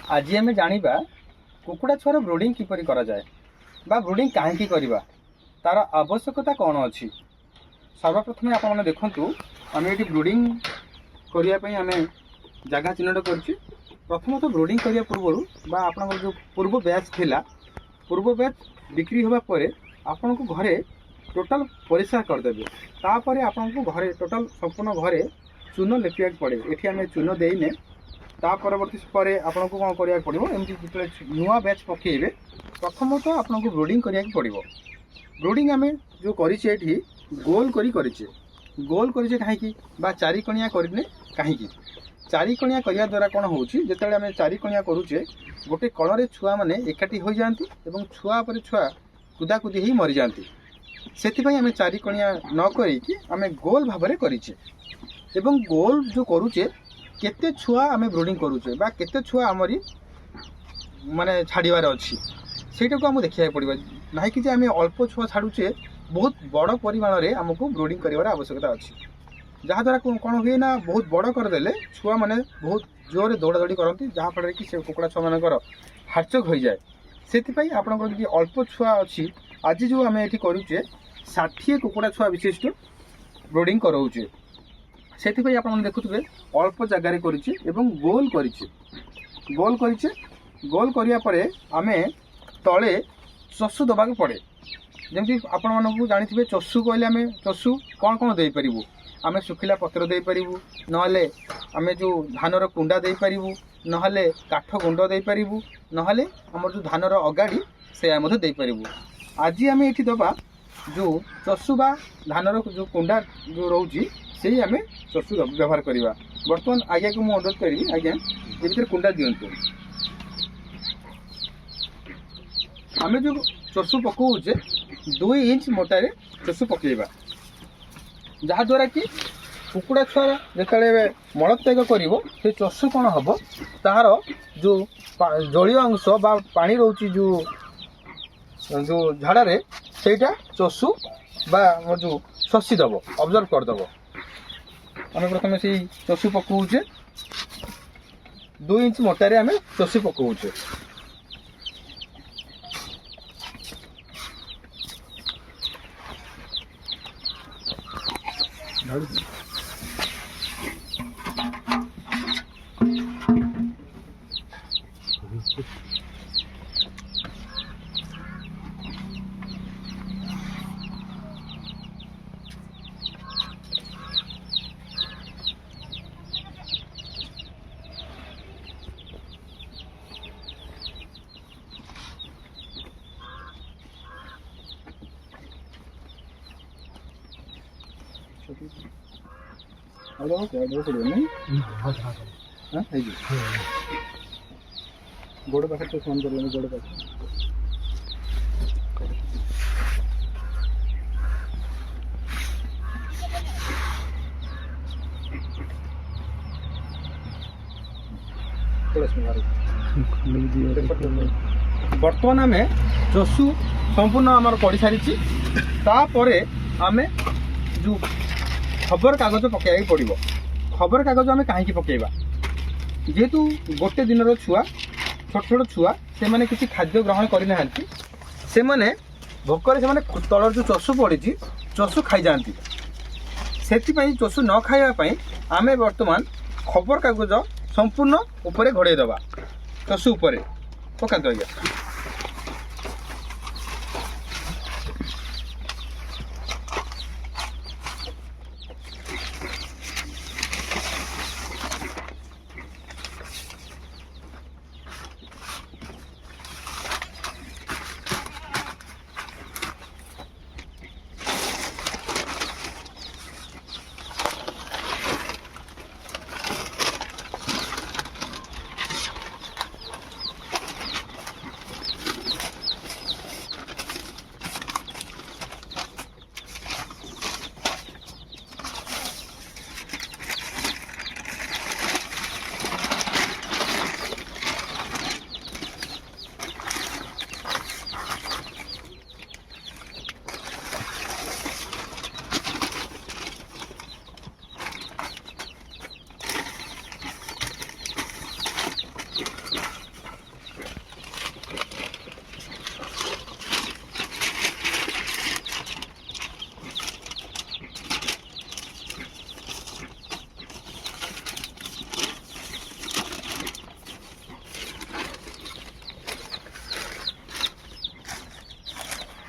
आज आम जाना कुकुड़ा छुआर ब्रुडिंग किपरि करा जाए बा ब्रुडिंग कहीं करवा तार आवश्यकता कौन अच्छी। सर्वप्रथम आपने देखु आम ये ब्रुडिंग करने आम जगह चिन्हट कर प्रथम तो ब्रुडिंग करने पूर्व बा आप जो पूर्व बैच थिला पूर्व बैच बिक्री होगा पर आपण को घरे टोटाल परिष्कार करदेवे तापर आपण को घरे टोटाल संपूर्ण घरे चून लेपिया पड़े। ये आम चून देने ता परवर्ती पर आपन को कौन करिया पड़िबो एमती जितले नुआ बैच पकेइबे प्रथम तो आपन को ब्रुडिंग करिया पड़िबो। ब्रुडिंग आमे जो करिचे एठी गोल करिचे गोल करिचे काहेकि बा चारि कणिया करने काहेकि चारि कणिया करिया द्वारा कोन होउची जेतेले आमे चारि कणिया करूचे गोटे कणरे छुआ माने एकाठी होई जांती एवं छुआ पर छुआ कुदा कुदी ही मरि जांती। सेति पई आमे चारि कणिया न करी कि आमे गोल भाबरे करिचे एवं गोल जो करूचे केते छुआ आमे ब्रुडिंग करूचे बा केते छुआ आमरी माने छाड़ीबार अच्छी सेटा को आम देखा पड़ो ना कि आम अल्प छुआ छाड़ुचे बहुत बड़ परिमाण में आमको ब्रुडिंग करार आवश्यकता अच्छी जहाँद्वारा कौन हुए ना बहुत बड़ करदे छुआ मैंने बहुत जोर दौड़ा दौड़ी करती जहाँफल कि से कुकुड़ा छुआ मानकर हार्टचोक हो जाए। से आपंकर जो अल्प छुआ अच्छी आज जो आम ये करुचे 60 कुकुड़ा छुआ विशिष्ट ब्रुडिंग कराऊे से आप देखुए अल्प जगार गोल करिचे गोल करिया परे आमे तले चषु दबाक पड़े जमी आपण मानक जानी चषु कहले आमे चषु कौन कौन दे पारिबु आमे सुखिला पत्र दे पारिबु नहले आमे जो धानर कुंडा दे पारिबु नहले काठ गुंड दे पारिबु नहले हमर जो धानर अगाड़ी से आमे दे पारिबु। आज आमे एठी दबा जो चषु बा धानर जो कुंडा जो रहउची से आमे चषु व्यवहार करवा। बर्तमान आज्ञा को मुझे अनुरोध करी आज्ञा ये भीतर कुंडा दिंतु आम जो चषु पकाऊे 2 इंच मोटारे चषु पकेबा जहाँद्वारा कि कुकुड़ा छुआ जिते मलत्याग कर चषु कौन हम तार जो जलीय अंश बा पानी रोची जो जो झाड़े सेटा चषु बा जो शशीदब ऑब्जर्व करदब। आम प्रथम से चषु पकाऊे 2 इंच मोटारे आम चषु पकाऊे गोड़ पाखे तो फोन कर गोड़ पाखे बर्तमान आम चषु संपूर्ण आम पड़ सारी आम जो खबर कागज पकड़ा पड़ो खबर कागज आम कहीं पकेबा जेहेतु गोटे दिन छुआ छोट छोट छुआ से मैंने किसी खाद्य ग्रहण करना से मैंने भोकर से तलर जो चषु पड़ी चषु खाई जाती से चषु न खावाई आम बर्तमान खबर कागज संपूर्ण उपरे घोड़े दबा चषु उपरे पका दिया।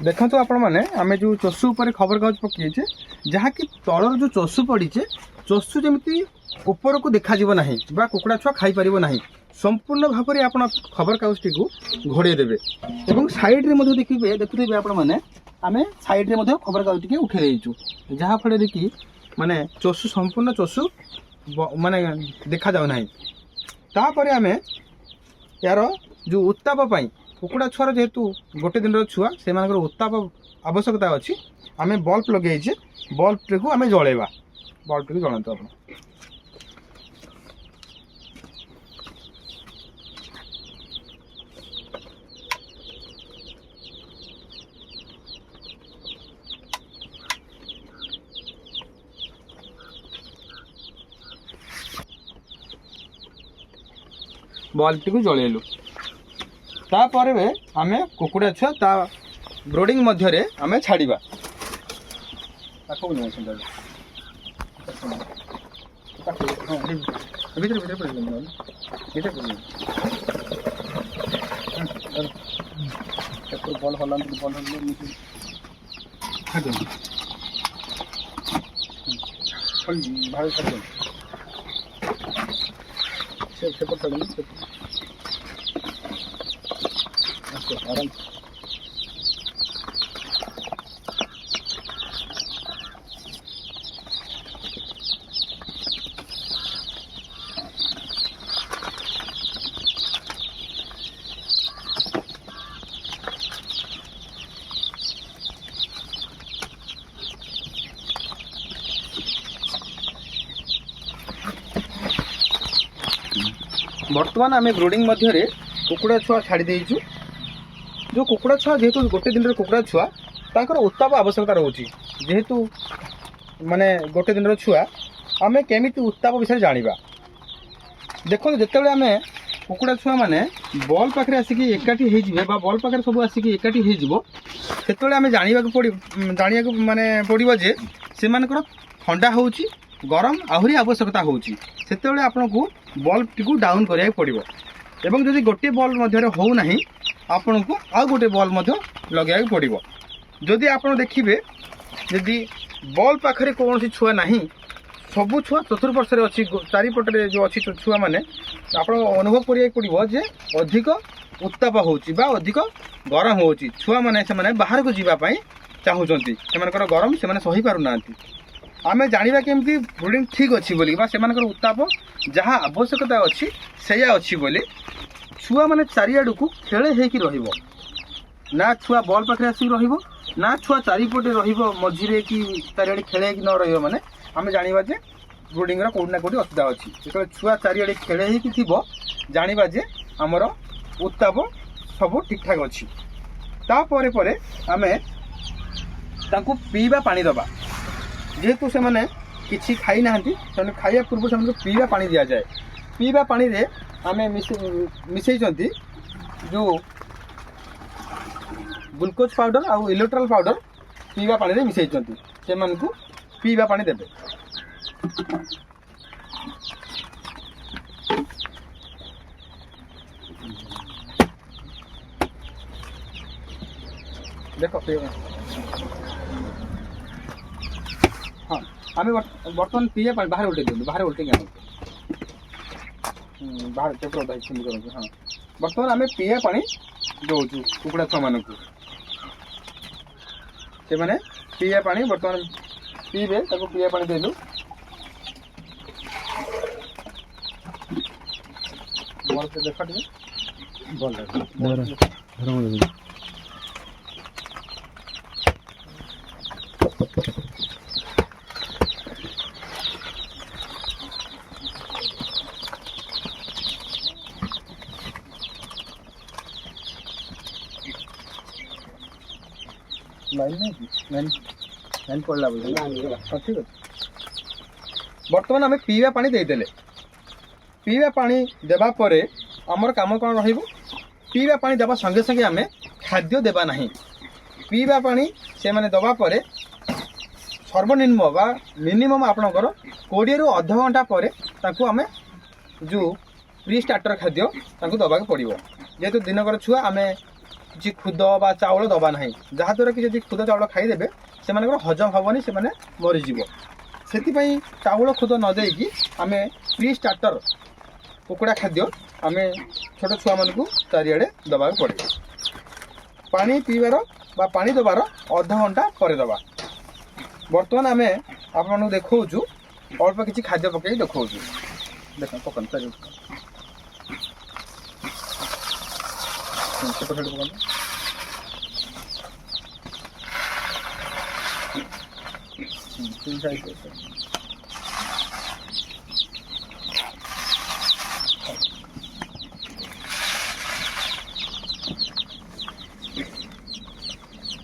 देखो आपण मैंने आम जो चषु उपर खबर कागज पकईचे जहाँकि तलर जो चषु पड़े चषु जमी ऊपर को देखा ना कुकुड़ा छुआ खाई पार ना संपूर्ण भाव में आप खबर कागज टी घोड़े देवे और साइड में देखिए देखुवे आपण मैंने आम साइड में खबर कागज टी उठे देचु जहाँफल कि माने चषु संपूर्ण चषु माने देखा जाऊ ना तापर आम यार जो उत्ताप कुकुड़ा छुआर जेहेतु गोटे दिन छुआ से उत्ताप आवश्यकता अच्छी आम बल्ब लगे बल्ब टी को आम जलैवा बल्ब टी जलातु आप बल्ब टी को जलैलु तापर आम कुकुड़ा छुआ ता ब्रोडिंग मध्य आम छाड़ा बल हला आराम बर्तमान आम ब्रोडिंग मध्य कुकुड़ा छुआ छाड़ी देचु जो कुकुड़ा छुआ जेहेतु गोटे दिन कुकुड़ा छुआ ताकर उत्ताप आवश्यकता रोचे जेहेतु माने गोटे दिन छुआ आम केमिति उत्ताप विषय जानिबा देखो जिते आम कुकुड़ा छुआ मैंने बल पाखे आसिक एकाठी होइजिबे बा बल पाखे सब आसिक एकाठी होइजिबो सेतबेले आम जानिया माने पड़िबो जे सेमानकर ठंडा होउची गरम आहुरी आवश्यकता होउची सेतबेले आपनको बल्ब टी को डाउन करिया पड़िबो एवं जदि गोटे बल्ब मध्य हो नाही आपण को आ गोटे बल्ब लगे पड़ो जदि आप देखिए जदि बल्ब पाखे कौन सी छुआ नहीं सबू छुआ चतुर्पार्श्व अच्छी चारिपटे जो अच्छी छुआ मैंने आप अनुभव करिया पड़ो जे अधिक उत्ताप होची बा अधिक गरम होची छुआ मैंने से बाहर को जीवाई चाहूँगी से गरम से सही पारना आम जाना केमती ब्रोडिंग ठीक अच्छी बोली से उत्ताप जहाँ आवश्यकता अच्छी सैया अच्छी बोली छुआ मैंने चारिआड़ को खेले होकि ना छुआ बल पाखे आसिक ना छुआ चारिपटे मझे कि चारिआड़े खेले कि न रही मैंने आम जाना जे ब्रोडिंग कौटी ना कौटी असुविधा अच्छी जो छुआ चारिआड़े खेले होकि जाना जे आमर उत्ताप सब ठीक ठाक अच्छी तापर आम पीवा पानी दबा जेहेतु से मैंने किसी खाई ना खाया पूर्व से पीवा पानी दि जाए पीवा पानी रे आम मिसई जो ग्लूकोज पाउडर आउ इलेक्ट्रोल पाउडर पीवा पानी रे मिसई से मानकु पीवा पानी देबे देखो हाँ आम बर्तमान पीवा पानी बाहर उल्टे दिखाँ बाहर उल्टे बाहर चक्र हाँ बर्तमान आम पीवा पानी दौचु कुकुड़ा छुआ मान से मैंने पीवा पानी बर्तमान पीबे पीवा पानी देलु देख भल लाइन पड़ा बोले हाँ ठीक अच्छे बर्तमान आम पीवा पानी देदेले पीवा पानी देवा परे आमर काम कौन पीवा पानी देवा संगे संगे आम खाद्य देवा नहीं पीवा पानी से मैंने दवा परे सर्वनिम्न बा मिनिमम आपणकर 20 रु अध घंटा पर आम जो प्री स्टार्टर खाद्य दवाक पड़ो जेहेतु दिनकर छुआ आम କିଛି ଖୁଦ ବା ଚାଉଳ ଦେବା ନାହିଁ, ଯାହାଦ୍ୱାରା କି ଯଦି ଖୁଦ ଚାଉଳ ଖାଇଦେବେ ସେମାନଙ୍କର ହଜମ ହେବନି, ସେମାନେ ମରିଯିବ। ସେଥିପାଇଁ ଚାଉଳ ଖୁଦ ନ ଦେଇକି ଆମେ ପ୍ରି ଷ୍ଟାର୍ଟର କୁକୁଡ଼ା ଖାଦ୍ୟ ଆମେ ଛୋଟ ଛୁଆମାନଙ୍କୁ ଚାରିଆଡ଼େ ଦେବାକୁ ପଡ଼ିବ। ପାଣି ପିଇବାର ବା ପାଣି ଦେବାର ଅଧଘଣ୍ଟା ପରେ ଦେବା। ବର୍ତ୍ତମାନ ଆମେ ଆପଣମାନଙ୍କୁ ଦେଖାଉଛୁ, ଅଳ୍ପ କିଛି ଖାଦ୍ୟ ପକାଇ ଦେଖାଉଛୁ। ଦେଖ ପକାନ୍ତୁ ଚାରି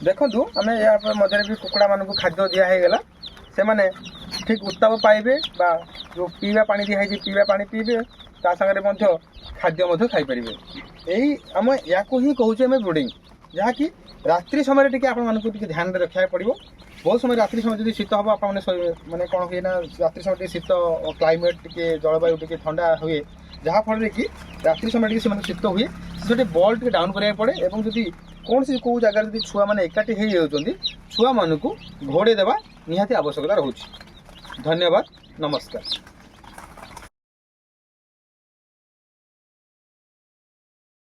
ଦେଖନ୍ତୁ ଆମେ ଏହା ମଧ୍ୟରେ ବି କୁକୁଡ଼ା ମାନଙ୍କୁ ଖାଦ୍ୟ ଦିଆ ହେଇଗଲା। ସେମାନେ ଠିକ୍ ଉତ୍ତାପ ପାଇବେ ବା ଯେଉଁ ପିଇବା ପାଣି ଦିଆହେଇଛି ପିଇବା ପାଣି ପିଇବେ, ତା ସାଙ୍ଗରେ ମଧ୍ୟ ଖାଦ୍ୟ ମଧ୍ୟ ଖାଇପାରିବେ। ଏଇ ଆମେ ୟାକୁ ହିଁ କହୁଛେ ଆମେ ବ୍ରୁଡ଼ିଂ, ଯାହାକି ରାତ୍ରି ସମୟରେ ଟିକେ ଆପଣମାନଙ୍କୁ ଟିକେ ଧ୍ୟାନରେ ରଖିବାକୁ ପଡ଼ିବ। ବହୁତ ସମୟ ରାତ୍ରି ସମୟ ଯଦି ଶୀତ ହେବ, ଆପଣମାନେ ମାନେ କ'ଣ ହୁଏ ନା ରାତ୍ରି ସମୟ ଟିକେ ଶୀତ କ୍ଲାଇମେଟ୍ ଟିକେ ଜଳବାୟୁ ଟିକେ ଥଣ୍ଡା ହୁଏ, ଯାହାଫଳରେ କି ରାତ୍ରି ସମୟ ଟିକେ ସେମାନଙ୍କୁ ଶୀତ ହୁଏ, ସେଠି ବଲ୍ ଟିକେ ଡାଉନ୍ କରିବାକୁ ପଡ଼େ। ଏବଂ ଯଦି କୌଣସି କେଉଁ ଜାଗାରେ ଯଦି ଛୁଆମାନେ ଏକାଠି ହେଇଯାଉଛନ୍ତି, ଛୁଆମାନଙ୍କୁ ଘୋଡ଼େଇ ଦେବା ନିହାତି ଆବଶ୍ୟକତା ରହୁଛି। ଧନ୍ୟବାଦ, ନମସ୍କାର।